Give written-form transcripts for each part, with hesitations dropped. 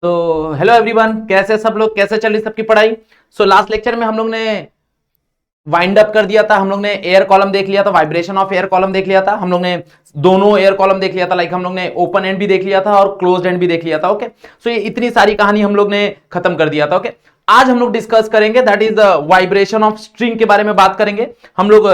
तो hello everyone, कैसे सब लोग, कैसे चल रही सबकी पढ़ाई। लास्ट लेक्चर में हम लोग ने वाइंड अप कर दिया था। हम लोग ने एयर कॉलम देख लिया था, वाइब्रेशन ऑफ एयर कॉलम देख लिया था। हम लोग ने दोनों एयर कॉलम देख लिया था, लाइक हम लोग ने ओपन एंड भी देख लिया था और क्लोज्ड एंड भी देख लिया था। ओके, ये इतनी सारी कहानी हम लोग ने खत्म कर दिया था। ओके, आज हम लोग डिस्कस करेंगे that is vibration of string के बारे में बात करेंगे। हम लोग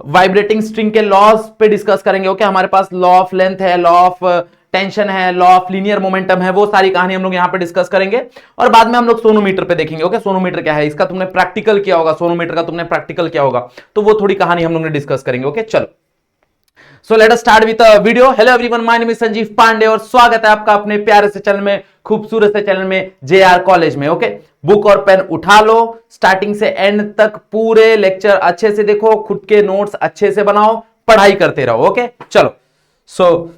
वाइब्रेटिंग स्ट्रिंग के लॉज पे डिस्कस करेंगे। ओके, हमारे पास लॉ ऑफ लेंथ है, लॉ ऑफ टेंशन है, लॉ ऑफ लीनियर मोमेंटम है, वो सारी कहानी हम लोग यहां पे डिस्कस करेंगे। और बाद में हम लोग सोनोमीटर पे देखेंगे। ओके, सोनोमीटर क्या है, इसका तुमने प्रैक्टिकल किया होगा, सोनोमीटर का तुमने प्रैक्टिकल किया होगा, तो वो थोड़ी कहानी हम लोग ने डिस्कस करेंगे। ओके, चलो so let us start with video. Hello everyone, my name is Sanjeev Pandey और स्वागत है आपका अपने प्यारे से चैनल में, खूबसूरत से चैनल में, जेआर कॉलेज में। ओके, बुक और पेन उठा लो, स्टार्टिंग से एंड तक पूरे लेक्चर अच्छे से देखो, खुद के नोट्स अच्छे से बनाओ, पढ़ाई करते रहो। ओके, चलो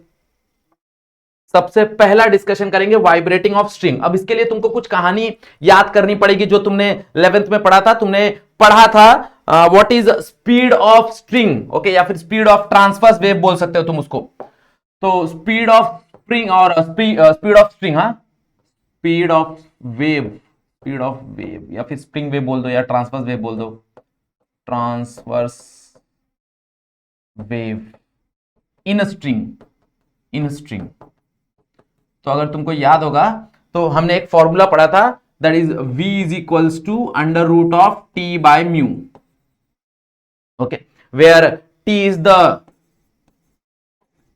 सबसे पहला डिस्कशन करेंगे वाइब्रेटिंग ऑफ स्ट्रिंग। अब इसके लिए तुमको कुछ कहानी याद करनी पड़ेगी जो तुमने 11th में पढ़ा था। तुमने पढ़ा था what is speed of string, okay, या फिर स्पीड ऑफ ट्रांसवर्स वेव बोल सकते हो तुम उसको। तो स्पीड ऑफ स्प्रिंग और स्पीड ऑफ स्ट्रिंग, हाँ, स्पीड ऑफ वेव या फिर स्प्रिंग वेव बोल दो या ट्रांसवर्स वेव बोल दो, ट्रांसवर्स वेव इन स्ट्रिंग। तो अगर तुमको याद होगा तो हमने एक फॉर्मूला पढ़ा था, that is v is equals to under root of t by mu. Okay, where t is the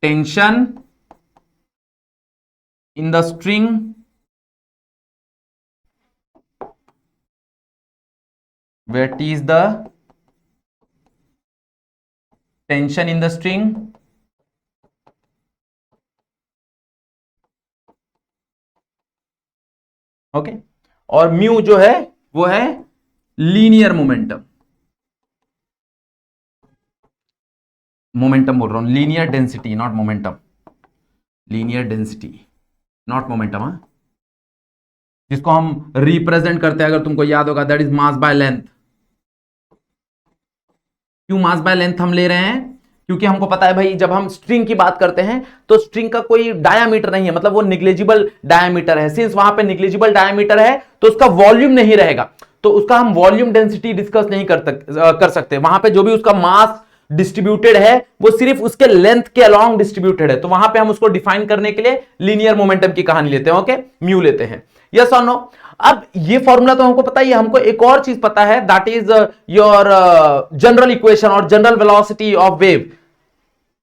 tension in the string where t is the tension in the string okay, और mu जो है वो है linear momentum बोल रहा हूं, linear density not momentum, linear density not momentum, हाँ, जिसको हम रिप्रेजेंट करते हैं, अगर तुमको याद होगा, that is mass by length. क्यों मास बाय लेंथ हम ले रहे हैं? क्योंकि हमको पता है भाई, जब हम स्ट्रिंग की बात करते हैं तो स्ट्रिंग का कोई डायामीटर नहीं है, मतलब वो निग्लेजिबल डायामीटर है। सिंस वहां पे निग्लेजिबल डायामीटर है तो उसका वॉल्यूम नहीं रहेगा, तो उसका हम वॉल्यूम डेंसिटी डिस्कस नहीं कर सकते। वहां पे जो भी उसका मास डिस्ट्रीब्यूटेड है वो सिर्फ उसके लेंथ के अलोंग डिस्ट्रीब्यूटेड है, तो वहां पे हम उसको डिफाइन करने के लिए लीनियर मोमेंटम की कहानी लेते हैं। ओके, म्यू लेते हैं, यस और नो। अब ये फॉर्मूला तो हमको पता ही है, हमको एक और चीज पता है, that is your general equation और general velocity of wave.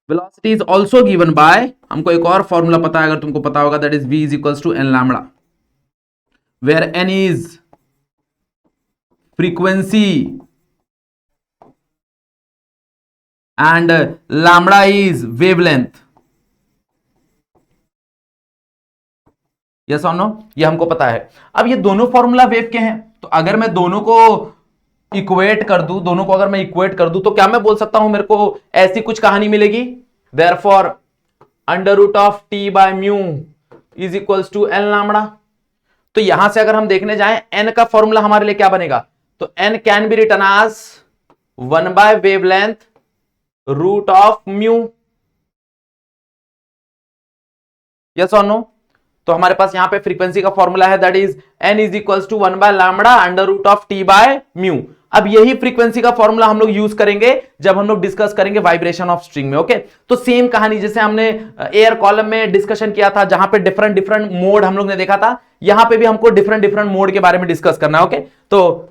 Velocity is also given by, हमको एक और फॉर्मूला पता है, अगर तुमको पता होगा, that is v is equals to n lambda, where n is frequency and lambda is wavelength. Yes और नो, ये हमको पता है। अब ये दोनों फॉर्मूला वेव के हैं, तो अगर मैं दोनों को इक्वेट कर दूं, अगर मैं इक्वेट कर दूं तो क्या मैं बोल सकता हूं मेरे को ऐसी कुछ कहानी मिलेगी, therefore under root of t by mu is equals to n lambda. तो यहां से अगर हम देखने जाएं, एन का फॉर्मूला हमारे लिए क्या बनेगा, तो n can be written as 1 by wavelength root of mu. Yes और नो, तो हमारे पास यहां पे फ्रीक्वेंसी का फॉर्मूला है, that is n is equals to 1 by lambda under root of t by mu. अब यही फ्रीक्वेंसी का फॉर्मूला हम लोग यूज करेंगे जब हम लोग डिस्कस करेंगे वाइब्रेशन ऑफ स्ट्रिंग में। ओके, तो सेम कहानी जैसे हमने एयर कॉलम में डिस्कशन किया था, जहां पे डिफरेंट डिफरेंट मोड हम लोग ने देखा था, यहां पे भी हमको डिफरेंट डिफरेंट मोड के बारे में डिस्कस करना है। ओके, तो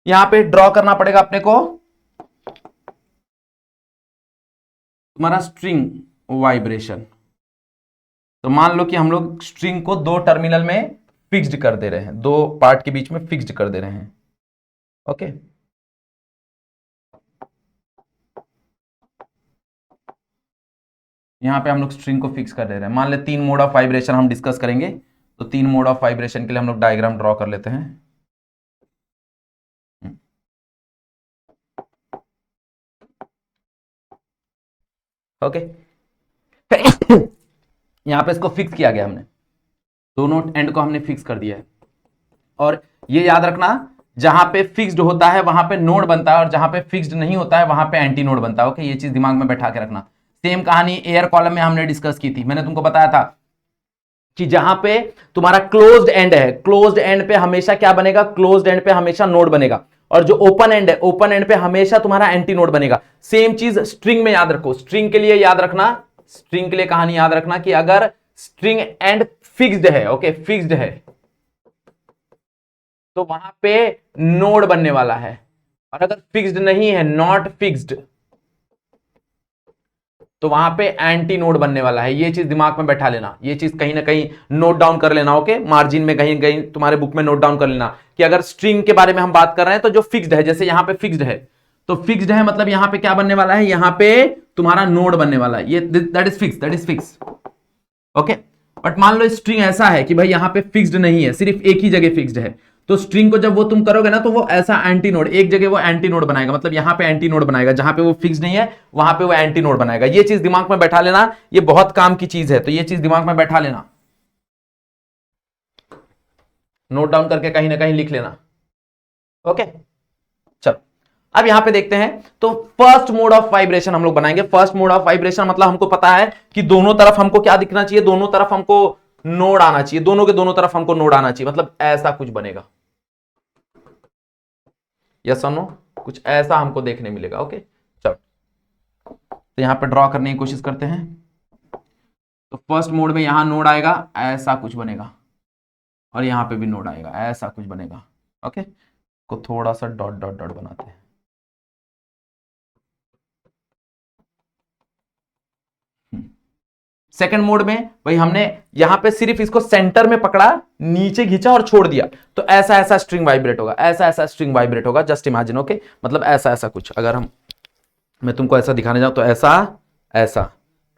यहां पे ड्रॉ करना पड़ेगा अपने को तुम्हारा स्ट्रिंग वाइब्रेशन। तो मान लो कि हम लोग स्ट्रिंग को दो टर्मिनल में फिक्स्ड कर दे रहे हैं, दो पार्ट के बीच में फिक्स्ड कर दे रहे हैं। ओके, यहां पे हम लोग स्ट्रिंग को फिक्स कर दे रहे हैं। मान ले 3 मोड ऑफ वाइब्रेशन हम डिस्कस करेंगे, तो 3 मोड ऑफ वाइब्रेशन के लिए हम लोग डायग्राम ड्रॉ कर लेते हैं। ओके, यहां पे इसको फिक्स किया गया, हमने दोनों एंड को हमने फिक्स कर दिया है। और ये याद रखना, जहां पे फिक्स्ड होता है वहां पे नोड बनता है, और जहां पे फिक्स्ड नहीं होता है वहां पे एंटी नोड बनता है। ओके, ये चीज दिमाग में बैठा के रखना। सेम कहानी एयर कॉलम में हमने डिस्कस की थी, मैंने तुमको बताया था कि जहां पे तुम्हारा क्लोज्ड एंड है, क्लोज्ड एंड पे हमेशा क्या बनेगा, क्लोज्ड एंड पे हमेशा नोड बनेगा, और जो ओपन एंड है, ओपन एंड पे हमेशा तुम्हारा एंटी नोड बनेगा। सेम चीज स्ट्रिंग में याद रखो, स्ट्रिंग के लिए याद रखना, स्ट्रिंग के लिए कहानी याद रखना कि अगर स्ट्रिंग एंड फिक्स्ड है, ओके फिक्स्ड है, तो वहां पे नोड बनने वाला है, और अगर फिक्स्ड नहीं है, नॉट फिक्स्ड, तो वहां पे एंटी नोड बनने वाला है। ये चीज दिमाग में बैठा लेना, ये चीज कहीं ना कहीं नोट डाउन कर लेना, ओके मार्जिन में कहीं कहीं तुम्हारे बुक में नोट डाउन कर लेना कि अगर स्ट्रिंग के बारे में हम बात कर रहे हैं तो जो फिक्स्ड है, जैसे यहां पे फिक्स्ड है, तो फिक्स्ड है मतलब यहां पे क्या बनने वाला है, यहां पे तुम्हारा नोड बनने वाला है, ये that is fix, that is fix, okay. But मान लो स्ट्रिंग ऐसा है कि भाई यहां पे फिक्स्ड नहीं है, सिर्फ एक ही जगह फिक्स्ड है, तो स्ट्रिंग को जब वो तुम करोगे ना तो वो ऐसा एंटी नोड, एक जगह वो एंटी नोड बनाएगा, मतलब यहां पे एंटी नोड बनाएगा, जहां पे वो फिक्स नहीं है वहां पे वो एंटी नोड बनाएगा। ये चीज दिमाग में बैठा लेना, ये बहुत काम की चीज है, तो ये चीज दिमाग में बैठा लेना, नोट डाउन करके कहीं ना कहीं लिख लेना, ओके। चलो अब यहां पे देखते हैं, तो फर्स्ट मोड ऑफ वाइब्रेशन हम लोग बनाएंगे। फर्स्ट मोड ऑफ वाइब्रेशन मतलब हमको पता है कि दोनों तरफ हमको क्या दिखना चाहिए, दोनों तरफ हमको नोड आना चाहिए, दोनों के दोनों तरफ हमको नोड आना चाहिए, मतलब ऐसा कुछ बनेगा, यस और नो, कुछ ऐसा हमको देखने मिलेगा, ओके। चलो तो यहां पे ड्रॉ करने की कोशिश करते हैं, तो फर्स्ट मोड में यहां नोड आएगा, ऐसा कुछ बनेगा, और यहां पे भी नोड आएगा, ऐसा कुछ बनेगा, ओके। को थोड़ा सा डॉट डॉट डॉट बनाते हैं, सेकंड मोड में भाई हमने यहां पे सिर्फ इसको सेंटर में पकड़ा, नीचे खींचा और छोड़ दिया, तो ऐसा ऐसा स्ट्रिंग वाइब्रेट होगा, ऐसा ऐसा स्ट्रिंग वाइब्रेट होगा, जस्ट इमेजिन, ओके। मतलब ऐसा ऐसा कुछ, अगर मैं तुमको ऐसा दिखाने जाऊं तो ऐसा ऐसा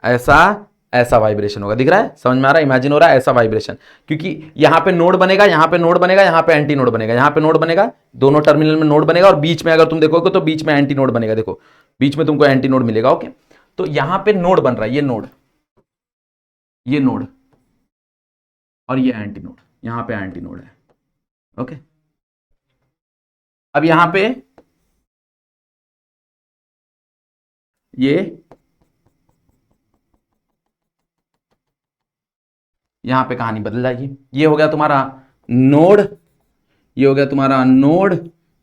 ऐसा ऐसा वाइब्रेशन होगा, दिख रहा है, समझ में आ रहा है, इमेजिन हो रहा है ऐसा वाइब्रेशन, क्योंकि यहां पे नोड बनेगा, यहां पे नोड बनेगा, यहां पे एंटी नोड बनेगा, यहां पे नोड बनेगा, दोनों टर्मिनल में नोड बनेगा, और बीच में अगर तुम देखोगे तो बीच में एंटी नोड बनेगा, देखो बीच में तुमको एंटी नोड मिलेगा, ओके। तो यहां पे नोड बन रहा है, ये नोड और ये एंटी नोड, यहां पे एंटी नोड है, ओके। अब यहां पे यहां पे कहानी बदल जाएगी, ये हो गया तुम्हारा नोड, ये हो गया तुम्हारा नोड,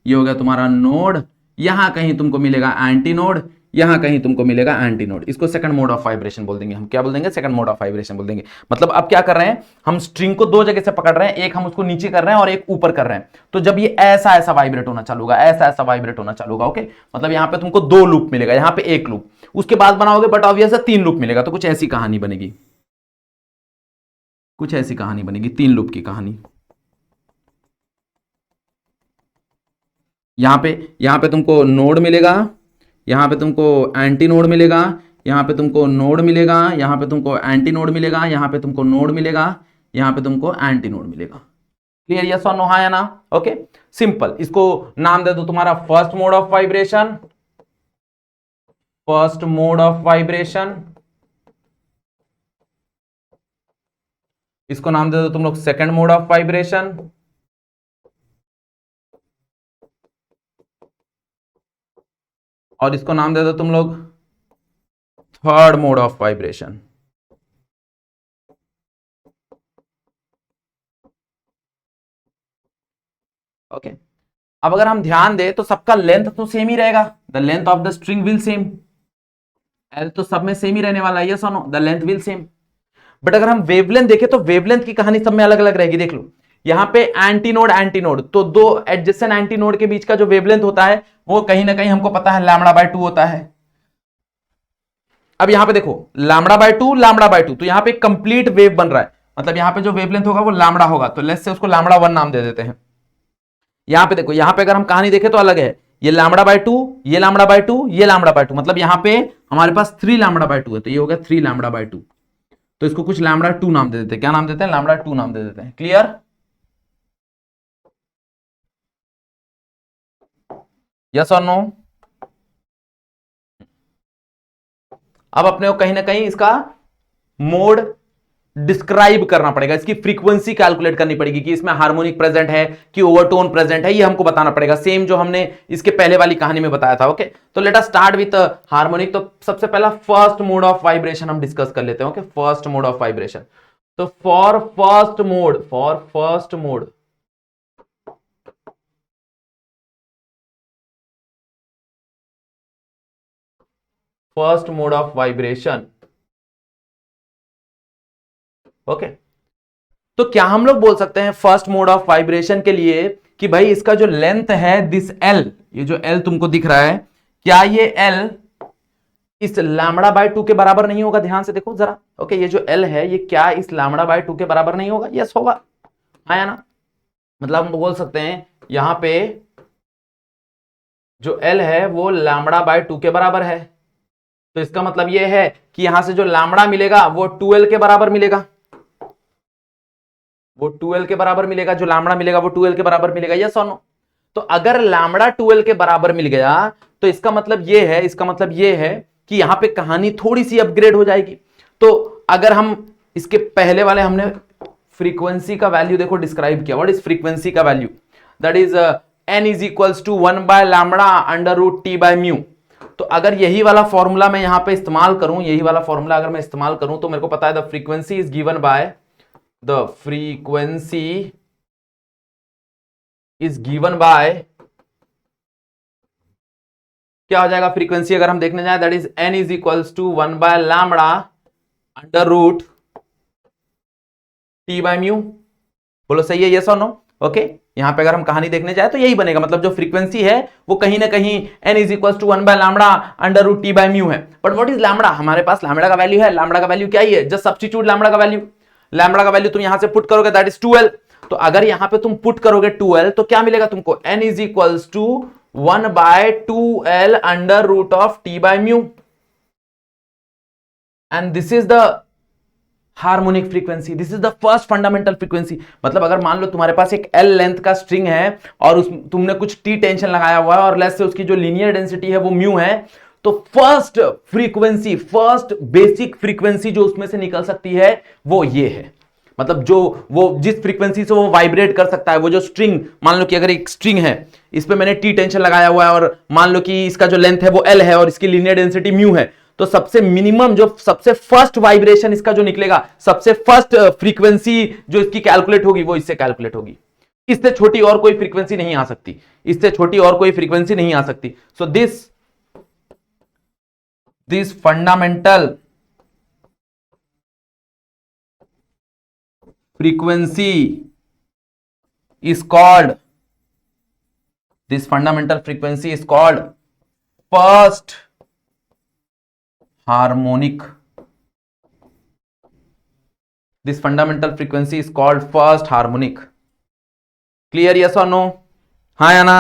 ये हो गया तुम्हारा नोड, यहां कहीं तुमको मिलेगा एंटी नोड, यहां कहीं तुमको मिलेगा एंटी नोड। इसको सेकंड मोड ऑफ वाइब्रेशन बोल देंगे हम, क्या बोल देंगे, सेकंड मोड ऑफ वाइब्रेशन बोल देंगे। मतलब अब क्या कर रहे हैं, हम स्ट्रिंग को दो जगह से पकड़ रहे हैं, एक हम उसको नीचे कर रहे हैं और एक ऊपर कर रहे हैं, तो जब ये ऐसा ऐसा वाइब्रेट होना चालू होगा, ऐसा ऐसा वाइब्रेट होना चालू होगा, ओके। मतलब यहां पे तुमको दो लूप मिलेगा, यहां पे एक लूप, उसके बाद बनाओगे बट ऑब्वियस है 3 लूप मिलेगा, तो कुछ ऐसी कहानी बनेगी, कुछ ऐसी कहानी बनेगी, 3 लूप की कहानी। यहां पे तुमको नोड मिलेगा, यहां पे तुमको एंटी नोड मिलेगा, यहां पे तुमको नोड मिलेगा, यहां पे तुमको एंटी नोड मिलेगा, यहां पे तुमको नोड मिलेगा, यहां पे तुमको एंटी नोड मिलेगा। क्लियर, यस और नो, हाँ या ना, ओके। सिंपल, इसको नाम दे दो तुम्हारा first mode of vibration, first mode of vibration, इसको नाम दे दो तुम लोग सेकंड मोड ऑफ वाइब्रेशन, और इसको नाम दे दो तुम लोग third mode of vibration. Okay, अब अगर हम ध्यान दें तो सबका लेंथ तो सेम ही रहेगा, the length of the string will same, L तो सब में सेम ही रहने वाला है, यस और no, the length will same. But अगर हम वेवलेंथ देखें तो वेवलेंथ की कहानी सब में अलग अलग रहेगी, देख लो यहां पे एंटी नोड, तो दो एडजेसेंट एंटी नोड के बीच का जो वेवलेंथ होता है वो कहीं ना कहीं हमको पता है λ/2 होता है। अब यहां पे देखो λ/2, तो यहां पे कंप्लीट वेव बन रहा है, मतलब यहां पे जो वेवलेंथ होगा वो लैम्बडा होगा, तो लेट्स से उसको λ1 नाम दे देते हैं। यहां पे देखो, यहां पे अगर हम कहानी देखें तो अलग है, ये λ/2, ये λ/2, ये λ/2, मतलब यहां पे हमारे पास 3 λ/2 है, तो ये हो गया 3 λ/2, तो इसको कुछ λ2 नाम दे देते हैं, क्या नाम देते हैं, λ2 नाम दे देते हैं। क्लियर, यस और नो। अब अपने को कहीं ना कहीं इसका मोड डिस्क्राइब करना पड़ेगा, इसकी फ्रीक्वेंसी कैलकुलेट करनी पड़ेगी कि इसमें हार्मोनिक प्रेजेंट है कि ओवरटोन प्रेजेंट है, ये हमको बताना पड़ेगा, सेम जो हमने इसके पहले वाली कहानी में बताया था, ओके। तो let us start with harmonic. तो सबसे पहला फर्स्ट मोड ऑफ वाइब्रेशन हम डिस्कस कर लेते हैं, okay. First mode of vibration, तो for first mode, for first mode first mode of vibration. Okay, तो क्या हम लोग बोल सकते हैं फर्स्ट मोड ऑफ वाइब्रेशन के लिए कि भाई इसका जो लेंथ है दिस एल, ये जो एल तुमको दिख रहा है, क्या ये एल इस लैम्बडा बाय 2 के बराबर नहीं होगा? ध्यान से देखो जरा। ओके, ये जो एल है ये क्या इस लैम्बडा बाय 2 के बराबर नहीं होगा? यस होगा, आया ना? मतलब हम बोल सकते हैं यहां पे जो एल है वो लैम्बडा बाय 2 के बराबर है। तो इसका मतलब ये है कि यहां से जो लैम्बडा मिलेगा वो 2l के बराबर मिलेगा, वो 2l के बराबर मिलेगा, जो लैम्बडा मिलेगा वो 2l के बराबर मिलेगा। यस और नो? तो अगर लैम्बडा 2l के बराबर मिल गया तो इसका मतलब ये है, इसका मतलब ये है कि यहां पे कहानी थोड़ी सी अपग्रेड हो जाएगी। तो अगर हम इसके पहले वाले हमने फ्रीक्वेंसी का वैल्यू देखो डिस्क्राइब किया, व्हाट इज फ्रीक्वेंसी का value? That is n is equals to 1 by lambda under root T by mu. तो अगर यही वाला फॉर्मूला मैं यहां पे इस्तेमाल करूं, यही वाला फॉर्मूला अगर मैं इस्तेमाल करूं तो मेरे को पता है the frequency is given by, the frequency is given by, क्या हो जाएगा फ्रीक्वेंसी अगर हम देखने जाए? That is n is equals to 1 by lambda under root T by mu. बोलो सही है, यस और नो? ओके, यहां पे अगर हम कहानी देखने जाए तो यही बनेगा, मतलब जो फ्रीक्वेंसी है वो कहीं ना कहीं n is equals to 1 by lambda under root T by mu है। But what is lambda? हमारे पास लैम्बडा का वैल्यू है, लैम्बडा का वैल्यू क्या ही है? जस्ट सब्स्टिट्यूट लैम्बडा का वैल्यू, लैम्बडा का वैल्यू तुम यहां से पुट करोगे दैट इज 2l। तो अगर यहां पे तुम पुट करोगे 2l तो क्या मिलेगा तुमको? n is equals to 1 by 2l under root of t by mu, and this is the harmonic frequency, this is the first fundamental frequency. मतलब अगर मान लो तुम्हारे पास एक एल लेंथ का स्ट्रिंग है और उस तुमने कुछ टी टेंशन लगाया हुआ है और लेस से उसकी जो लीनियर डेंसिटी है वो म्यू है, तो first frequency, first basic frequency जो उसमें से निकल सकती है वो ये है। मतलब जो वो जिस फ्रीक्वेंसी से वो वाइब्रेट कर सकता है, वो जो स्ट्रिंग, मान लो कि अगर एक स्ट्रिंग है, इस पे मैंने टी टेंशन लगाया हुआ है और मान लो कि इसका जो लेंथ है वो एल है और इसकी लीनियर डेंसिटी म्यू है, तो सबसे मिनिमम जो सबसे फर्स्ट वाइब्रेशन इसका जो निकलेगा, सबसे फर्स्ट फ्रीक्वेंसी जो इसकी कैलकुलेट होगी वो इससे कैलकुलेट होगी। इससे छोटी और कोई फ्रीक्वेंसी नहीं आ सकती, इससे छोटी और कोई फ्रीक्वेंसी नहीं आ सकती। So this fundamental frequency is called, this fundamental frequency is called first harmonic, this fundamental frequency is called first harmonic। clear, yes or no? हाँ या ना?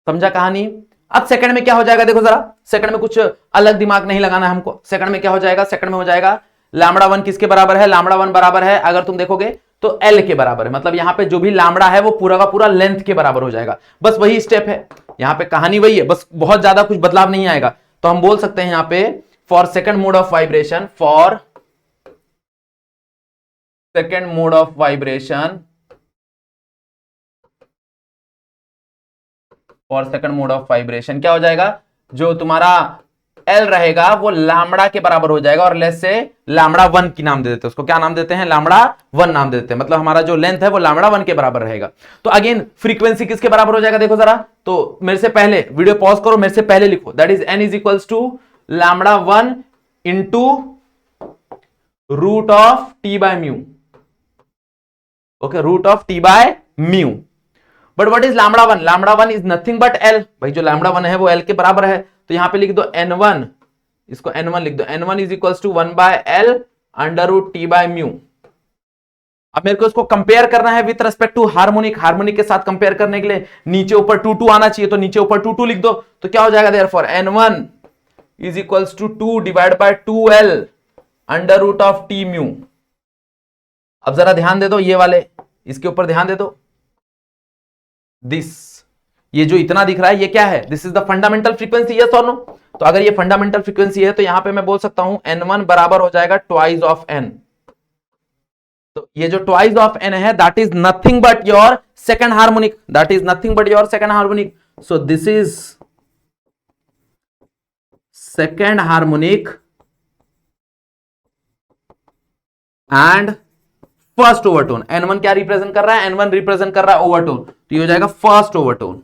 समझा कहानी? अब सेकंड में क्या हो जाएगा देखो जरा, सेकंड में कुछ अलग दिमाग नहीं लगाना है हमको। सेकंड में क्या हो जाएगा? सेकंड में हो जाएगा लैम्बडा 1 किसके बराबर है? लैम्बडा 1 बराबर है, अगर तुम देखोगे तो एल के बराबर है। मतलब यहां पे जो भी लैम्बडा है वो पूरा का पूरा लेंथ के बराबर हो जाएगा। बस वही स्टेप है, यहां पे कहानी वही है, बस बहुत ज्यादा कुछ बदलाव नहीं आएगा। तो हम बोल सकते हैं यहां पे for second mode of vibration, for second mode of vibration, for second mode of vibration क्या हो जाएगा? जो तुम्हारा एल रहेगा वो लैम्बडा के बराबर हो जाएगा और लेस से लैम्बडा 1 की नाम दे देते हैं, उसको क्या नाम देते हैं? लैम्बडा 1 नाम दे देते हैं। मतलब हमारा जो लेंथ है वो लैम्बडा 1 के बराबर रहेगा। तो अगेन फ्रीक्वेंसी किसके बराबर हो जाएगा देखो जरा। तो मेरे से पहले वीडियो पॉज करो, मेरे से पहले लिखो, that is n is equals to lambda 1 into root of t by mu. Okay, root of t by mu. But what is lambda 1? Lambda 1 is nothing but l. भाई जो लैम्बडा 1 है वो L के बराबर है, तो यहां पे लिख दो n1, इसको n1 लिख दो। n1 is equals to 1 by l under root T by mu. अब मेरे को इसको कंपेयर करना है with respect to harmonic, harmonic के साथ कंपेयर करने के लिए नीचे ऊपर 2 2 आना चाहिए, तो नीचे ऊपर 2 2 लिख दो। तो क्या हो जाएगा therefore n1 is equals to 2 divide by 2l under root of t mu. अब जरा ध्यान दे दो, ये वाले इसके ऊपर ध्यान दे दो। दिस, ये जो इतना दिख रहा है ये क्या है? This is the fundamental frequency, yes और नो? तो अगर ये फंडामेंटल फ्रीक्वेंसी है तो यहां पे मैं बोल सकता हूं n1 बराबर हो जाएगा ट्वाइस ऑफ n। तो ये जो ट्वाइस ऑफ n है that is nothing but your second harmonic, that is nothing but your second harmonic. So this is second harmonic and first overtone. N1 क्या रिप्रेजेंट कर रहा है? N1 रिप्रेजेंट कर रहा है ओवरटोन, तो ये हो जाएगा फर्स्ट ओवरटोन।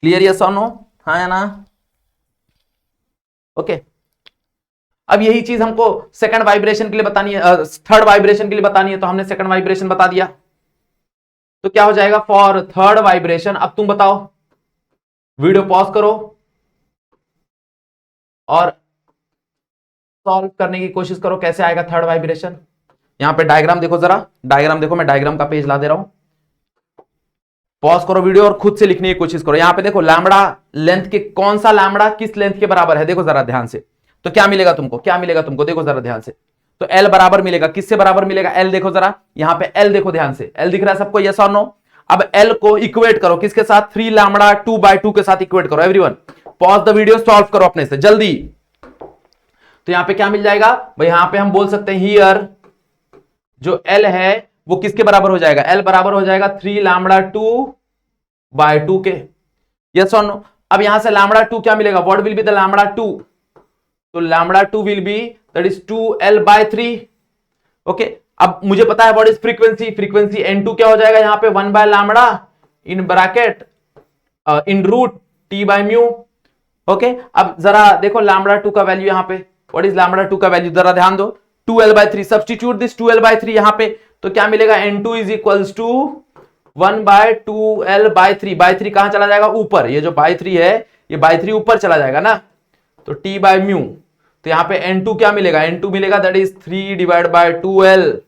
क्लियर, यस और नो? हाँ या ना? ओके अब यही चीज हमको सेकंड वाइब्रेशन के लिए बतानी है, थर्ड वाइब्रेशन के लिए बतानी है, तो हमने सेकंड वाइब्रेशन बता दिया। तो क्या हो जाएगा फॉर थर्ड वाइब्रेशन? अब तुम बताओ, वीडियो पॉज करो और सॉल्व करने की कोशिश करो कैसे आएगा थर्ड वाइब्रेशन। यहां पे डायग्राम देखो, जरा डायग्राम देखो, मैं डायग्राम का पेज ला दे रहा हूं। पॉज करो वीडियो और खुद से लिखने की कोशिश करो। यहां पे देखो लैम्बडा लेंथ के, कौन सा लैम्बडा किस लेंथ के बराबर है, देखो जरा ध्यान से। तो क्या मिलेगा तुमको, क्या मिलेगा तुमको, देखो जरा ध्यान से। तो L बराबर मिलेगा, किससे बराबर मिलेगा? L देखो जरा, यहां पे L देखो ध्यान से, L दिख रहा है सबको, यस और नो? अब L को इक्वेट करो किसके साथ? 3 लैम्बडा 2/2 के साथ इक्वेट करो। Everyone pause the video, solve करो अपने से जल्दी। तो यहां पे क्या मिल जाएगा भाई? यहां पे हम बोल सकते हैं हियर जो L है वो किसके बराबर हो जाएगा? L बराबर हो जाएगा 3 लैम्बडा 2/2 के, यस और नो? अब यहां से लैम्बडा 2 क्या मिलेगा? What will be the lambda 2? तो lambda 2 will be that is 2L/3। Okay अब मुझे पता है what is frequency, frequency N2 क्या हो जाएगा यहां पे? 1 by lambda in bracket in root T/μ। Okay अब जरा देखो लैम्बडा 2 का वैल्यू यहां पे, व्हाट इज लैम्बडा 2 का वैल्यू? जरा ध्यान दो, 2L/3, सब्स्टिट्यूट दिस 2L/3 यहां पे, तो क्या मिलेगा? N2 is equals to 1/2L/3। कहां चला जाएगा? ऊपर। ये जो बाय 3 है ये बाय 3 ऊपर चला जाएगा ना, तो T/μ। तो यहां पे N2 क्या मिलेगा? N2 मिलेगा that is 3/2L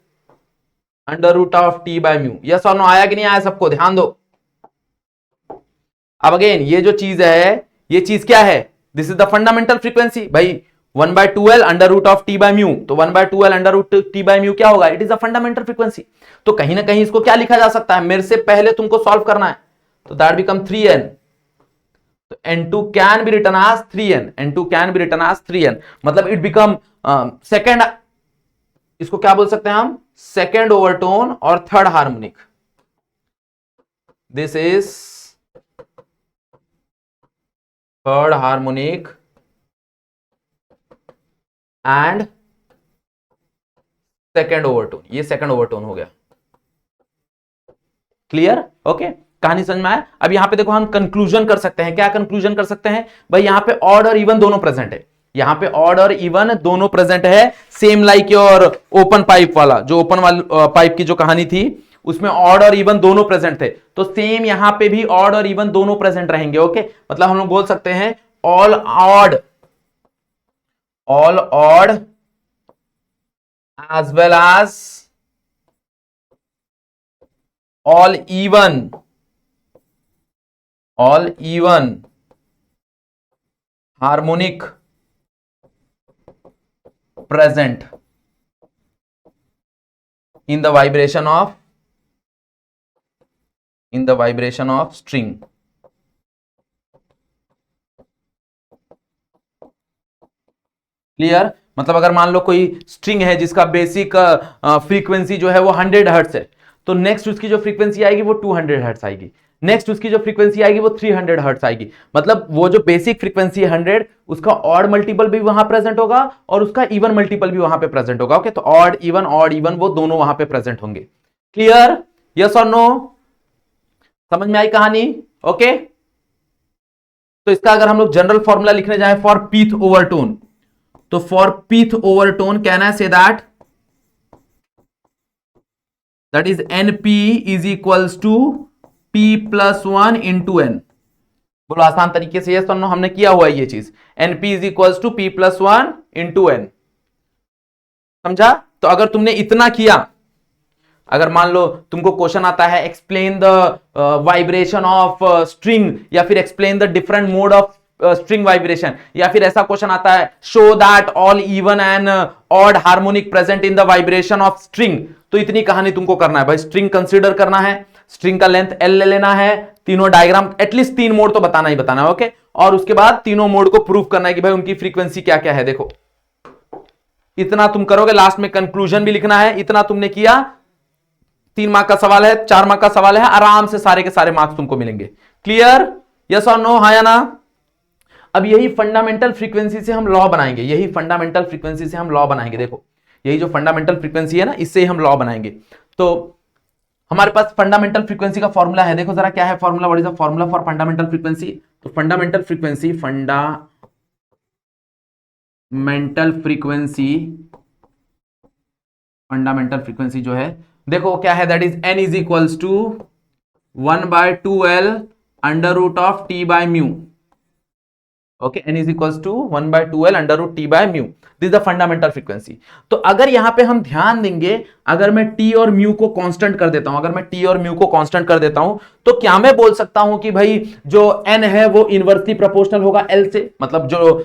under root of T/μ। Yes और नो? आया कि नहीं आया सबको? ध्यान दो। अब अगेन ये जो चीज है, ये चीज क्या है? This is the fundamental frequency भाई। 1/2L under root of T/μ, तो 1/2L अंडर रूट T/μ क्या होगा? It is a fundamental frequency. तो कहीं ना कहीं इसको क्या लिखा जा सकता है? मेरे से पहले तुमको सॉल्व करना है, तो दैट बिकम 3n। तो N2 can be written as 3n, N2 can be written as 3n, मतलब इट बिकम सेकेंड, इसको क्या बोल सकते हैं हम? सेकेंड ओवरटोन और third harmonic. This is third harmonic and second overtone, ये सेकेंड ओवरटोन हो गया। क्लियर? ओके कहानी समझ में आया? अब यहां पे देखो हम कंक्लूजन कर सकते हैं। क्या कंक्लूजन कर सकते हैं भाई? यहां पे ऑड और इवन दोनों प्रेजेंट है, यहां पे ऑड और इवन दोनों प्रेजेंट है। Same like your open pipe वाला, जो ओपन वाली पाइप की जो कहानी थी उसमें ऑड और इवन दोनों प्रेजेंट थे, तो सेम यहां पे भी ऑड और इवन दोनों प्रेजेंट रहेंगे। ओके मतलब हम लोग बोल सकते हैं all odd as well as all even harmonic present in the vibration of string। Clear? मतलब अगर मान लो कोई स्ट्रिंग है जिसका बेसिक फ्रीक्वेंसी जो है वो 100 हर्ट्ज है, तो नेक्स्ट उसकी जो फ्रीक्वेंसी आएगी वो 200 हर्ट्ज आएगी, नेक्स्ट उसकी जो फ्रीक्वेंसी आएगी वो 300 हर्ट्ज आएगी। मतलब वो जो बेसिक फ्रीक्वेंसी है 100, उसका ऑड मल्टीपल भी वहां प्रेजेंट होगा और उसका इवन मल्टीपल भी वहां पे प्रेजेंट होगा। ओके तो ऑड इवन वो दोनों वहां पे प्रेजेंट होंगे। क्लियर? यस और नो? समझ में आई कहानी? ओके तो इसका अगर हम लोग जनरल फॉर्मूला लिखने जाए फॉर पीथ ओवरटोन, तो for pth overtone can I say that is NP is equals to P+1 into N। बोलो आसान तरीके से, यस और नो? हमने किया हुआ है ये चीज, NP is equals to P+1 into N। समझा? तो अगर तुमने इतना किया, अगर मान लो तुमको क्वेश्चन आता है explain the vibration of string, या फिर explain the different mode of string vibration, या फिर ऐसा क्वेश्चन आता है show that all even and odd harmonic present in the vibration of string, तो इतनी कहानी तुमको करना है भाई। स्ट्रिंग कंसीडर करना है, स्ट्रिंग का लेंथ L ले लेना है, तीनों डायग्राम एटलीस्ट 3 मोड तो बताना ही बताना है। ओके और उसके बाद तीनों मोड को प्रूव करना है कि भाई उनकी फ्रीक्वेंसी क्या क्या है। देखो इतना तुम करोगे, लास्ट में कंक्लूजन भी लिखना है। इतना तुमने किया, 3 मार्क का सवाल है, 4 मार्क का सवाल है, आराम से सारे के सारे मार्क्स तुमको मिलेंगे। क्लियर? यस और नो? हाँ या ना? अब यही फंडामेंटल फ्रीक्वेंसी से हम लॉ बनाएंगे, यही फंडामेंटल फ्रीक्वेंसी से हम लॉ बनाएंगे। देखो यही जो फंडामेंटल फ्रीक्वेंसी है ना, इससे हम लॉ बनाएंगे। तो हमारे पास फंडामेंटल फ्रीक्वेंसी का फॉर्मूला है, देखो जरा क्या है formula, what is the formula for fundamental frequency. तो फंडामेंटल फ्रीक्वेंसी, फंडामेंटल फ्रीक्वेंसी जो है, देखो क्या है, that is n is equals to 1/2L under root of T by mu. Okay, n is equals to 1/2L under root T by mu, this the fundamental frequency. तो अगर यहां पे हम ध्यान देंगे, अगर मैं T और म्यू को कांस्टेंट कर देता हूं, अगर मैं T और म्यू को कांस्टेंट कर देता हूं, तो क्या मैं बोल सकता हूं कि भाई जो n है वो इनवर्सली प्रोपोर्शनल होगा L से, मतलब जो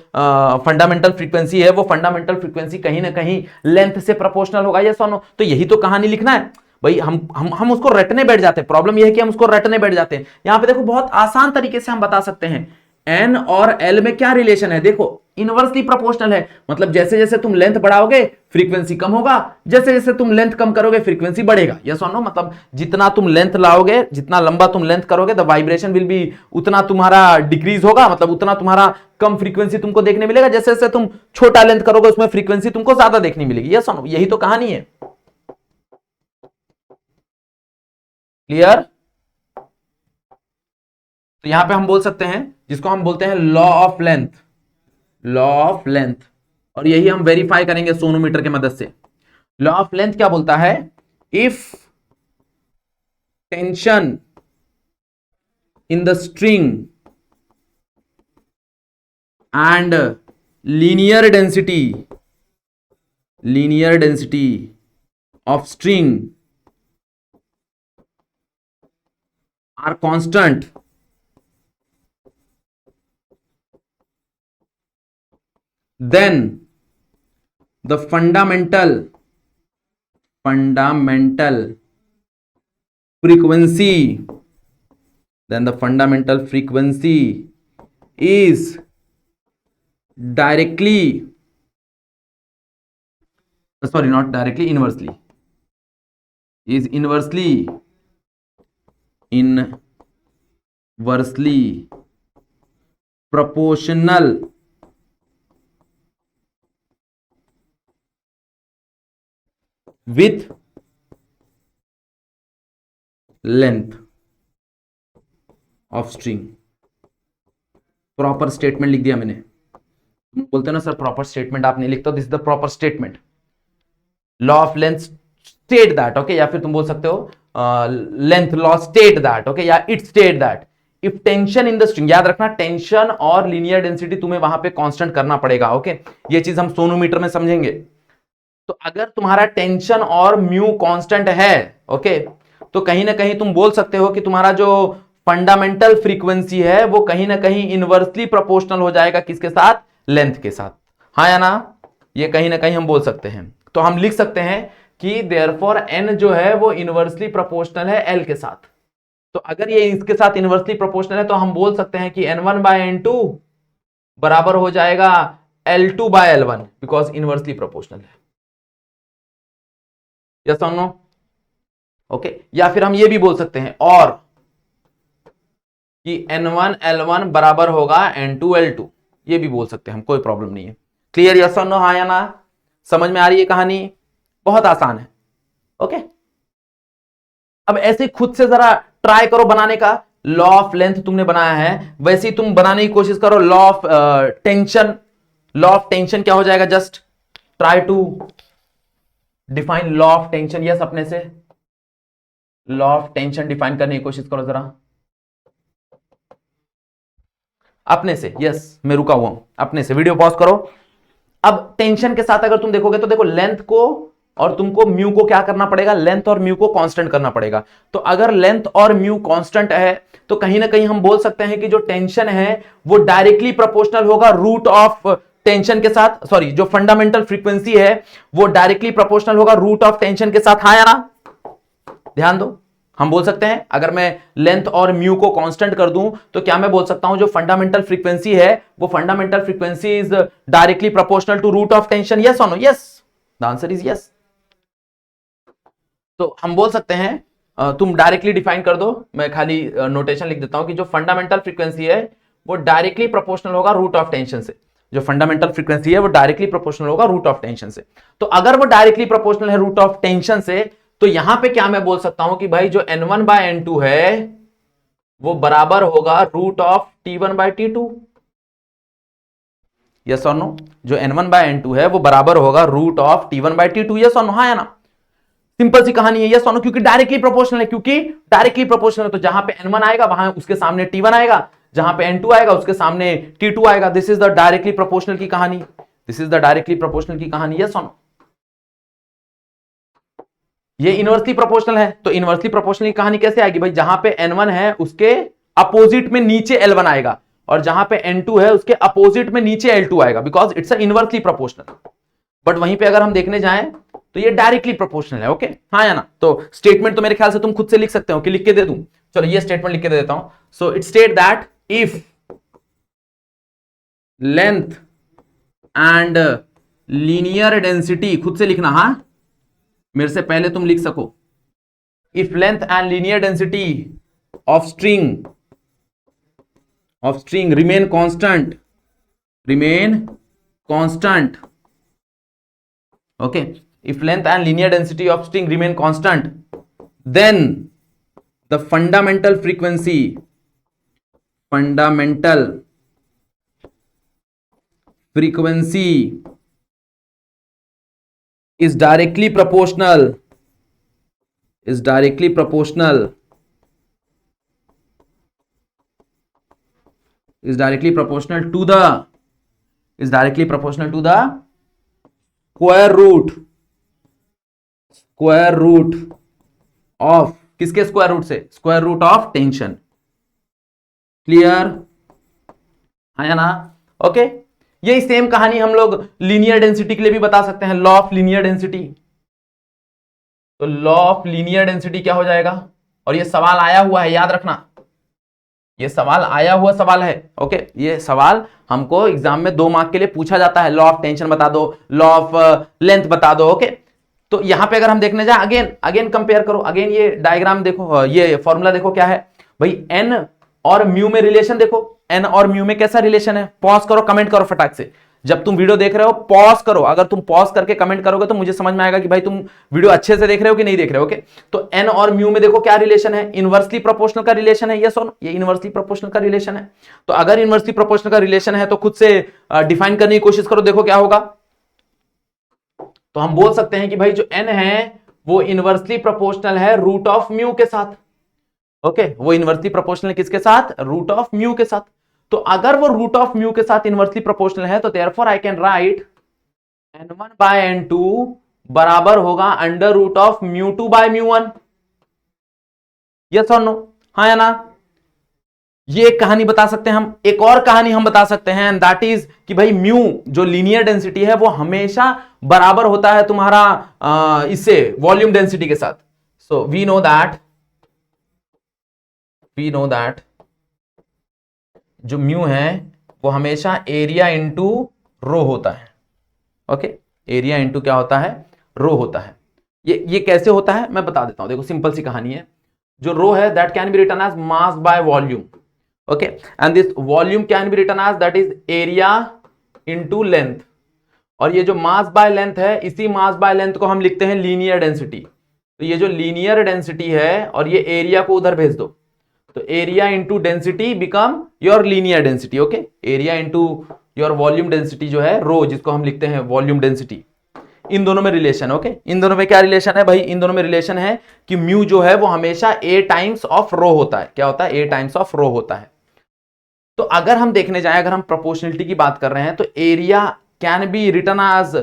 फंडामेंटल फ्रीक्वेंसी है वो फंडामेंटल फ्रीक्वेंसी कहीं ना कहीं लेंथ से प्रोपोर्शनल होगा, यस और नो। तो यही तो कहानी लिखना है भाई, हम उसको रटने बैठ जाते हैं। प्रॉब्लम यह है कि हम उसको रटने बैठ जाते हैं। यहां पे देखो बहुत आसान तरीके से हम बता सकते हैं, n और l में क्या रिलेशन है, देखो इनवर्सली प्रोपोर्शनल है, मतलब जैसे जैसे तुम लेंथ बढ़ाओगे फ्रीक्वेंसी कम होगा, जैसे जैसे तुम लेंथ कम करोगे फ्रीक्वेंसी बढ़ेगा, यस और नो। मतलब जितना तुम लेंथ लाओगे, जितना लंबा तुम लेंथ करोगे, द वाइब्रेशन विल बी उतना तुम्हारा डिक्रीज होगा, मतलब उतना तुम्हारा कम फ्रीक्वेंसी तुमको देखने मिलेगा। जैसे जैसे तुम छोटा लेंथ करोगे उसमें फ्रीक्वेंसी तुमको ज्यादा देखने मिलेगी, यस और नो। यही तो कहानी है, क्लियर। तो यहां पे हम बोल सकते हैं, जिसको हम बोलते हैं law of length, law of length, और यही हम वेरीफाई करेंगे सोनोमीटर की मदद से। लॉ ऑफ लेंथ क्या बोलता है, if tension in the string and linear density of string are constant, then the fundamental frequency is directly, sorry not directly, inversely proportional with length of string। Proper statement लिख दिया मैंने, बोलते हैं ना sir proper statement आप नहीं लिखते, this is the proper statement. Law of length state that, okay, या फिर तुम बोल सकते हो length law state that, okay, या it state that if tension in the string, याद रखना टेंशन और लीनियर डेंसिटी तुम्हें वहां पे कांस्टेंट करना पड़ेगा, ओके। ये चीज हम सोनोमीटर में समझेंगे। तो अगर तुम्हारा टेंशन और म्यू कांस्टेंट है, ओके, तो कहीं ना कहीं तुम बोल सकते हो कि तुम्हारा जो फंडामेंटल फ्रीक्वेंसी है वो कहीं ना कहीं इनवर्सली प्रोपोर्शनल हो जाएगा, किसके साथ, लेंथ के साथ, हाँ या ना। ये कहीं ना कहीं हम बोल सकते हैं। तो हम लिख सकते हैं कि देयरफॉर n जो है वो इनवर्सली प्रोपोर्शनल है l के साथ। तो अगर ये इसके साथ इनवर्सली प्रोपोर्शनल है तो हम बोल सकते हैं कि n1/n2 बराबर हो जाएगा L2/L1, बिकॉज इनवर्सली प्रोपोर्शनल है, यस और नो, ओके। या फिर हम ये भी बोल सकते हैं और कि n1L1 बराबर होगा n2L2, ये भी बोल सकते हैं हम, कोई प्रॉब्लम नहीं है। क्लियर, यस और नो, हाँ या ना, समझ में आ रही है कहानी, बहुत आसान है, ओके। अब ऐसे खुद से जरा ट्राई करो बनाने का। लॉ ऑफ लेंथ तुमने बनाया है, वैसे ही तुम बनाने की कोशिश करो law of tension. Law of tension क्या हो जाएगा, just try to define law of tension, yes, अपने से लॉ ऑफ टेंशन डिफाइन करने की कोशिश करो जरा अपने से, यस, मैं रुका हुआ हूं, अपने से वीडियो पॉज करो। अब टेंशन के साथ अगर तुम देखोगे तो देखो लेंथ को और तुमको म्यू को क्या करना पड़ेगा, लेंथ और म्यू को कांस्टेंट करना पड़ेगा। तो अगर लेंथ और म्यू कांस्टेंट है तो कहीं ना कहीं हम बोल सकते हैं कि जो टेंशन है वो डायरेक्टली प्रोपोर्शनल होगा रूट ऑफ टेंशन के साथ, सॉरी जो फंडामेंटल फ्रीक्वेंसी है वो डायरेक्टली प्रोपोर्शनल होगा रूट ऑफ टेंशन के साथ, हाँ या ना। ध्यान दो, हम बोल सकते हैं अगर मैं लेंथ और म्यू को कांस्टेंट कर दूं तो क्या मैं बोल सकता हूं जो फंडामेंटल फ्रीक्वेंसी है वो fundamental frequency is directly proportional to root of tension, yes और no, yes, the answer is yes. तो हम बोल सकते हैं तुम डायरेक्टली डिफाइन कर दो, मैं खाली नोटेशन लिख देता हूं कि जो फंडामेंटल फ्रीक्वेंसी है वो डायरेक्टली प्रोपोर्शनल होगा रूट ऑफ टेंशन से। जो फंडामेंटल फ्रीक्वेंसी है वो डायरेक्टली प्रोपोर्शनल होगा रूट ऑफ टेंशन से। तो अगर वो डायरेक्टली प्रोपोर्शनल है रूट ऑफ टेंशन से, तो यहां पे क्या मैं बोल सकता हूं कि भाई जो N1/N2 है वो बराबर होगा रूट ऑफ T1/T2। यस और नो? जो N1/N2 है वो बराबर होगा रूट ऑफ T1/T2। यस और नो? हाँ या ना? सिंपल सी कहानी है। यस और नो? क्योंकि डायरेक्टली प्रोपोर्शनल है, क्योंकि डायरेक्टली प्रोपोर्शनल है तो जहां पे N1 आएगा वहां उसके सामने T1 आएगा, जहां पे N2 आएगा उसके सामने T2 आएगा। This is the directly proportional की कहानी। This is the directly proportional की कहानी। यस और नो? ये इनवर्सली प्रोपोर्शनल है, तो इनवर्सली प्रोपोर्शनल की कहानी कैसे आएगी भाई? जहां पे N1 है उसके अपोजिट में नीचे L1 आएगा, और जहां पे N2 है उसके अपोजिट में नीचे L2 आएगा, because it's a inversely proportional. But वहीं पे अगर हम देखने जाएं तो ये डायरेक्टली प्रोपोर्शनल है। ओके, हाँ या ना? तो स्टेटमेंट तो मेरे ख्याल से तुम खुद से लिख सकते हो कि लिख के दे दूं? चलो ये स्टेटमेंट लिख के दे देता हूं। So it state that if length and linear density, खुद से लिखना, हाँ मेरे से पहले तुम लिख सको। If length and linear density of string remain constant, okay, if length and linear density of string remain constant, then the fundamental frequency is directly proportional to the square root of, किसके square root से? Square root of tension. Clear? हाँ या ना? Okay, यही same कहानी हम लोग linear density के लिए भी बता सकते हैं। लॉ ऑफ लीनियर डेंसिटी, तो लॉ ऑफ लीनियर डेंसिटी क्या हो जाएगा? और ये सवाल आया हुआ है, याद रखना, ये सवाल आया हुआ सवाल है। ओके, ये सवाल हमको एग्जाम में 2 मार्क के लिए पूछा जाता है। लॉ ऑफ टेंशन बता दो, लॉ ऑफ लेंथ बता दो। ओके, तो यहां पे अगर हम देखने जाए, अगेन कंपेयर करो, अगेन ये डायग्राम देखो, ये फॉर्मूला देखो क्या है भाई। एन और म्यू में रिलेशन देखो, एन और म्यू में कैसा रिलेशन है? पॉज करो, कमेंट करो फटाक से। जब तुम वीडियो देख रहे हो पॉज करो, अगर तुम पॉज करके कमेंट करोगे तो मुझे समझ में आएगा कि भाई तुम वीडियो अच्छे से देख रहे हो कि नहीं देख रहे हो। ओके, तो एन और म्यू में देखो क्या रिलेशन है? इनवर्सली प्रोपोर्शनल का रिलेशन है। यस और नो? ये इनवर्सली प्रोपोर्शनल का रिलेशन है। तो अगर इनवर्सली प्रोपोर्शनल का रिलेशन है तो खुद से डिफाइन करने की कोशिश करो, देखो क्या होगा। तो हम बोल सकते हैं कि भाई जो एन है वो इनवर्सली प्रोपोर्शनल है रूट ऑफ म्यू के साथ। ओके, वो इनवर्सली प्रोपोर्शनल किसके साथ? रूट ऑफ म्यू के साथ। तो अगर वो रूट ऑफ म्यू के साथ इनवर्सली प्रोपोर्शनल है तो therefore I can write N1/N2 बराबर होगा अंडर रूट ऑफ μ2/μ1। यस और नो? हाँ या ना? ये एक कहानी बता सकते हैं हम। एक और कहानी हम बता सकते हैं, दैट इज कि भाई म्यू जो लीनियर डेंसिटी है वो हमेशा बराबर होता है तुम्हारा इससे वॉल्यूम डेंसिटी के साथ। सो वी नो दैट जो म्यू है वो हमेशा एरिया इंटू रो होता है। ओके, एरिया इंटू क्या होता है? रो होता है। ये कैसे होता है मैं बता देता हूं, देखो सिंपल सी कहानी है। जो रो है that can be written as mass by volume. Okay, and this volume can be written as that is area into length. और ये जो मास बाय लेंथ है, इसी मास बाय लेंथ को हम लिखते हैं लीनियर डेंसिटी। तो ये जो लीनियर डेंसिटी है और ये एरिया को उधर भेज दो, तो area into density become your linear density. Okay, area into your volume density जो है रो, जिसको हम लिखते हैं वॉल्यूम डेंसिटी। इन दोनों में रिलेशन। ओके, इन दोनों में क्या रिलेशन है भाई? इन दोनों में रिलेशन है कि म्यू जो है वो हमेशा ए टाइम्स ऑफ रो होता है। क्या होता है? ए टाइम्स ऑफ रो होता है। तो अगर हम देखने जाए, अगर हम प्रोपोर्शनलिटी की बात कर रहे हैं तो area can be written as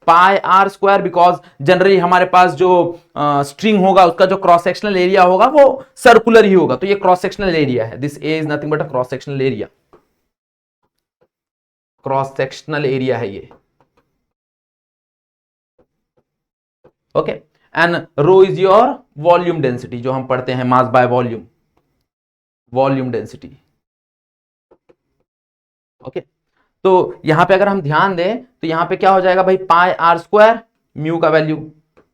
pi r square, because generally हमारे पास जो स्ट्रिंग होगा उसका जो क्रॉस सेक्शनल एरिया होगा वो सर्कुलर ही होगा। तो ये क्रॉस सेक्शनल एरिया है। This a is nothing but a cross sectional area. Cross sectional area है ये। Okay, and rho is your volume density, जो हम पढ़ते हैं mass by volume, volume density. Okay, तो यहां पे अगर हम ध्यान दें तो यहां पे क्या हो जाएगा भाई? पाई आर स्क्वायर म्यू का वैल्यू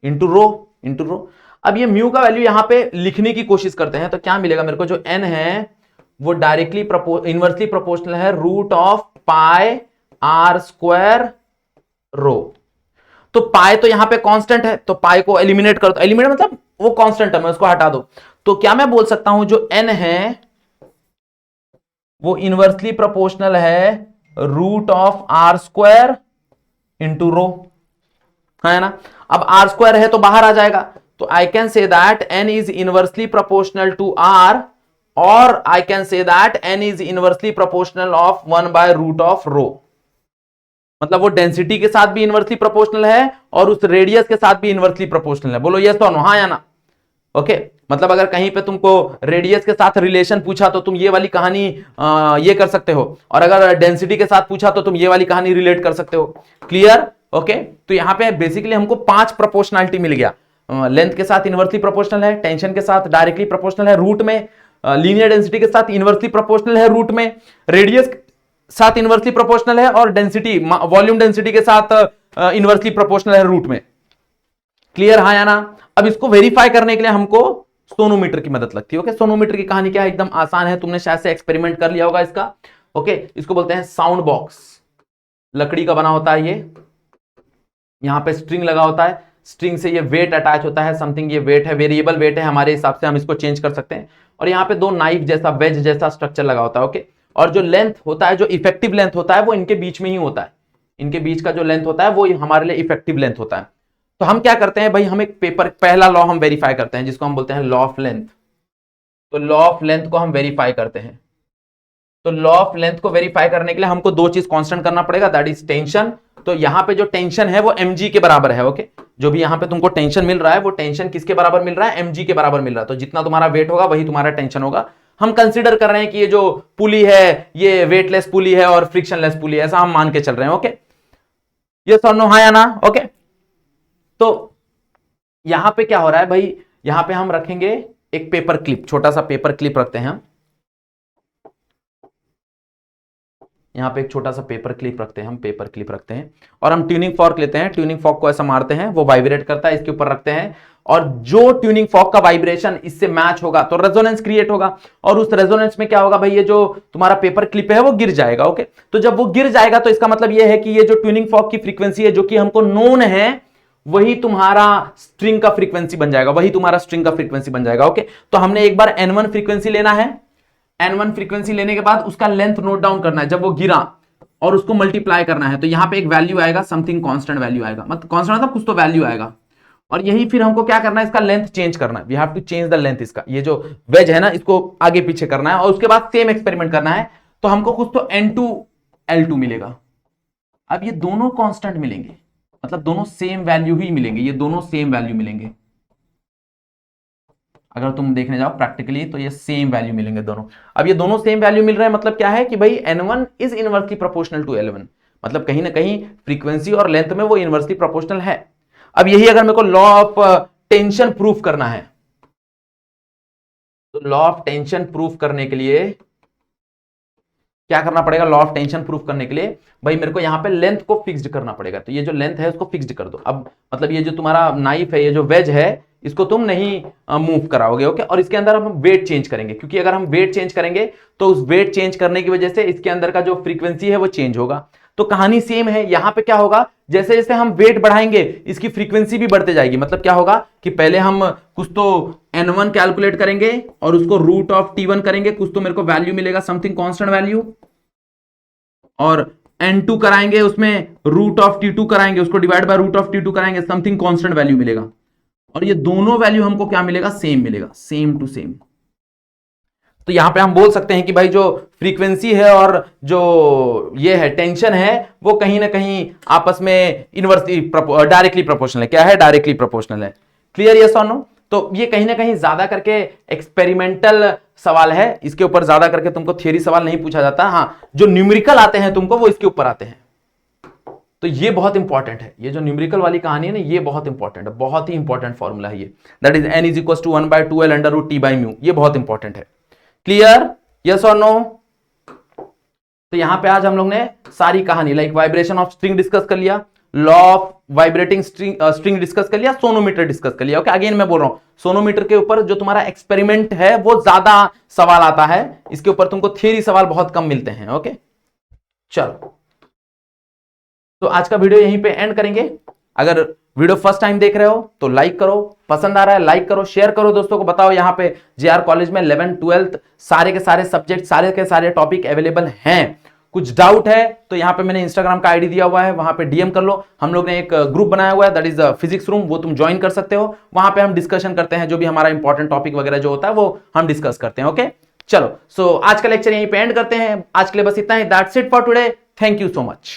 इंटू रो। अब ये म्यू का वैल्यू यहां पे लिखने की कोशिश करते हैं तो क्या मिलेगा मेरे को? जो एन है वो डायरेक्टली इनवर्सली प्रोपोर्शनल है root of pi r square rho. तो पाई तो यहां पे कांस्टेंट है, तो पाई को एलिमिनेट कर दो, एलिमिनेट मतलब वो कांस्टेंट है, मैं उसको हटा दो। तो क्या मैं बोल सकता हूं जो n है वो इनवर्सली प्रोपोर्शनल है root of r square into rho, है ना। अब आर स्क्वायर है तो बाहर आ जाएगा, तो I can say that n is inversely proportional to r, और I can say that n is inversely proportional of 1 by root of rho. मतलब वो डेंसिटी के साथ भी इनवर्सली प्रोपोर्शनल है और उस रेडियस के साथ भी इनवर्सली प्रोपोर्शनल है। बोलो यस तो नो, हाँ या ना। ओके मतलब अगर कहीं पे तुमको रेडियस के साथ रिलेशन पूछा तो तुम ये वाली कहानी ये कर सकते हो, और अगर डेंसिटी के साथ पूछा तो तुम ये वाली कहानी रिलेट कर सकते हो। क्लियर? ओके तो यहां पे बेसिकली हमको 5 प्रोपोर्शनलिटी मिल गया। लेंथ के साथ इनवर्सली प्रोपोर्शनल है, टेंशन के साथ डायरेक्टली प्रोपोर्शनल है रूट में, लीनियर डेंसिटी के साथ इनवर्सली प्रोपोर्शनल है रूट में, रेडियस साथ इनवर्सली प्रोपोर्शनल है, और डेंसिटी वॉल्यूम डेंसिटी के साथ इनवर्सली प्रोपोर्शनल है रूट में। क्लियर? हाँ या ना। अब इसको वेरीफाई करने के लिए हमको सोनोमीटर की मदद लगती है। ओके सोनोमीटर की कहानी क्या है, एकदम आसान है, तुमने शायद से एक्सपेरिमेंट कर लिया होगा इसका। ओके इसको बोलते हैं साउंड बॉक्स, लकड़ी का बना होता है ये, यहां पे स्ट्रिंग लगा होता है, स्ट्रिंग से ये वेट अटैच होता है, समथिंग ये वेट है, वेरिएबल वेट है, हमारे हिसाब से हम इसको चेंज कर सकते हैं, और यहाँ पे 2 नाइफ जैसा वेज जैसा स्ट्रक्चर लगा होता है। ओके और जो लेंथ होता है, जो इफेक्टिव लेंथ होता है वो इनके बीच में ही होता है, इनके बीच का जो लेंथ होता है वो हमारे लिए इफेक्टिव लेंथ होता है। तो हम क्या करते हैं भाई, हम एक पेपर, पहला लॉ हम वेरीफाई करते हैं जिसको हम बोलते हैं लॉ ऑफ लेंथ। तो लॉ ऑफ लेंथ को हम वेरीफाई करते हैं। तो लॉ ऑफ लेंथ को वेरीफाई करने के लिए हमको 2 चीज कांस्टेंट करना पड़ेगा, दैट इज टेंशन। तो यहां पे जो टेंशन है वो mg के बराबर है। ओके जो भी यहां पे तुमको टेंशन मिल रहा है वो टेंशन किसके बराबर मिल रहा है, mg के बराबर मिल रहा है। तो जितना तुम्हारा वेट होगा वही तुम्हारा टेंशन होगा। हम कंसीडर कर रहे हैं कि ये जो पुली है ये वेटलेस पुली है और फ्रिक्शनलेस पुली है, ऐसा हम मान के चल रहे हैं। ओके ये सुनो हाँ या ना। ओके तो यहां पे क्या हो रहा है भाई, यहां पे हम रखेंगे एक पेपर क्लिप, छोटा सा पेपर क्लिप रखते हैं हम, यहां पे एक छोटा सा पेपर क्लिप रखते हैं हम, पेपर क्लिप रखते हैं, और हम ट्यूनिंग फॉर्क लेते हैं, ट्यूनिंग फॉर्क को ऐसा मारते हैं, वो वाइब्रेट करता है, इसके ऊपर रखते हैं, और जो ट्यूनिंग फॉर्क का वाइब्रेशन इससे मैच होगा तो रेजोनेंस क्रिएट होगा, और उस रेजोनेंस में क्या होगा भाई, ये जो तुम्हारा पेपर क्लिप है वो गिर जाएगा। ओके तो जब वो गिर जाएगा तो इसका मतलब ये है कि ये जो ट्यूनिंग फॉर्क की फ्रीक्वेंसी है जो कि हमको नोन है, वही तुम्हारा स्ट्रिंग का फ्रीक्वेंसी बन जाएगा, वही तुम्हारा स्ट्रिंग का फ्रीक्वेंसी बन जाएगा। ओके तो हमने एक बार n1 फ्रीक्वेंसी लेना है, n1 फ्रीक्वेंसी लेने के बाद उसका लेंथ नोट डाउन करना है जब वो गिरा, और उसको मल्टीप्लाई करना है। तो यहां पे एक वैल्यू आएगा, समथिंग कांस्टेंट वैल्यू आएगा, मतलब कांस्टेंट मतलब कुछ तो वैल्यू आएगा, और यही फिर हमको क्या करना है, इसका लेंथ चेंज करना है। We have to change the length, इसका ये जो वेज है ना इसको आगे पीछे करना है, और उसके बाद सेम एक्सपेरिमेंट करना है। तो हमको कुछ तो n2 L2 मिलेगा। अब ये दोनों कांस्टेंट मिलेंगे, मतलब दोनों सेम वैल्यू ही मिलेंगे, ये दोनों सेम वैल्यू मिलेंगे। अगर तुम देखने जाओ प्रैक्टिकली तो ये सेम वैल्यू मिलेंगे दोनों। अब ये दोनों सेम वैल्यू मिल रहे हैं, मतलब क्या है कि भाई n1 is inversely proportional to L1, मतलब कहीं ना कहीं फ्रीक्वेंसी और लेंथ में वो इनवर्सली प्रोपोर्शनल है। अब यही अगर मेरे को लॉ ऑफ टेंशन प्रूफ करना है, तो लॉ ऑफ टेंशन प्रूफ करने के लिए क्या करना पड़ेगा, लॉ ऑफ टेंशन प्रूफ करने के लिए भाई मेरे को यहां पे लेंथ को फिक्स्ड करना पड़ेगा। तो ये जो लेंथ है उसको फिक्स्ड कर दो। अब मतलब ये जो तुम्हारा नाइफ है, ये जो वेज है, इसको तुम नहीं मूव कराओगे। ओके और इसके अंदर हम वेट चेंज करेंगे, क्योंकि अगर हम वेट चेंज करेंगे तो उस वेट चेंज करने की वजह से इसके अंदर का जो फ्रीक्वेंसी है वो चेंज होगा। तो कहानी सेम है, यहां पे क्या होगा, जैसे जैसे हम वेट बढ़ाएंगे इसकी फ्रीक्वेंसी भी बढ़ते जाएगी। मतलब क्या होगा कि पहले हम कुछ तो n1 कैलकुलेट करेंगे और उसको रूट ऑफ t1 करेंगे, कुछ तो मेरे को वैल्यू मिलेगा समथिंग कांस्टेंट वैल्यू, और n2 कराएंगे उसमें रूट ऑफ t2 कराएंगे, उसको divide by root of t2 कराएंगे, समथिंग कांस्टेंट वैल्यू मिलेगा, और ये दोनों वैल्यू हमको क्या मिलेगा, सेम मिलेगा, सेम टू सेम। तो यहां पे हम बोल सकते हैं कि भाई जो फ्रीक्वेंसी है और जो ये है टेंशन है वो कहीं ना कहीं आपस में इनवर्सली डायरेक्टली प्रोपोर्शनल है। क्या है, डायरेक्टली प्रोपोर्शनल है। क्लियर, यस और नो। तो ये कहीं ना कहीं ज्यादा करके एक्सपेरिमेंटल सवाल है, इसके ऊपर ज्यादा करके तुमको थियरी सवाल नहीं पूछा जाता। हाँ जो न्यूमेरिकल आते हैं तुमको वो इसके ऊपर आते हैं। तो ये बहुत इंपॉर्टेंट है, ये जो न्यूमेरिकल वाली कहानी है ना ये बहुत इंपॉर्टेंट है, बहुत ही इंपॉर्टेंट फॉर्मूला है ये, that is n is equal to 1/2L under root t by mu. ये बहुत इंपॉर्टेंट है। क्लियर, यस और नो। तो यहां पे आज हम लोग ने सारी कहानी like vibration of string discuss कर लिया, law of vibrating string discuss कर लिया, सोनोमीटर डिस्कस कर लिया। ओके, अगेन मैं बोल रहा हूं सोनोमीटर के ऊपर जो तुम्हारा एक्सपेरिमेंट है वो ज्यादा सवाल आता है, इसके ऊपर तुमको थियरी सवाल बहुत कम मिलते हैं। ओके चलो, तो आज का वीडियो यहीं पे एंड करेंगे। अगर वीडियो फर्स्ट टाइम देख रहे हो तो लाइक करो, पसंद आ रहा है लाइक करो, शेयर करो, दोस्तों को बताओ यहाँ पे जेआर कॉलेज में 11th 12th सारे के सारे सब्जेक्ट, सारे के सारे टॉपिक अवेलेबल हैं। कुछ डाउट है तो यहाँ पे मैंने इंस्टाग्राम का आईडी दिया हुआ है, वहां पे डीएम कर लो। हम लोग ने एक ग्रुप बनाया हुआ है, दैट इज फिजिक्स रूम, वो तुम ज्वाइन कर सकते हो। वहां पे हम डिस्कशन करते हैं, जो भी हमारा इंपॉर्टेंट टॉपिक वगैरह जो होता है वो हम डिस्कस करते हैं। ओके चलो, सो आज का लेक्चर यहीं पे एंड करते हैं। आज के लिए बस इतना ही। That's it for today. Thank you so much.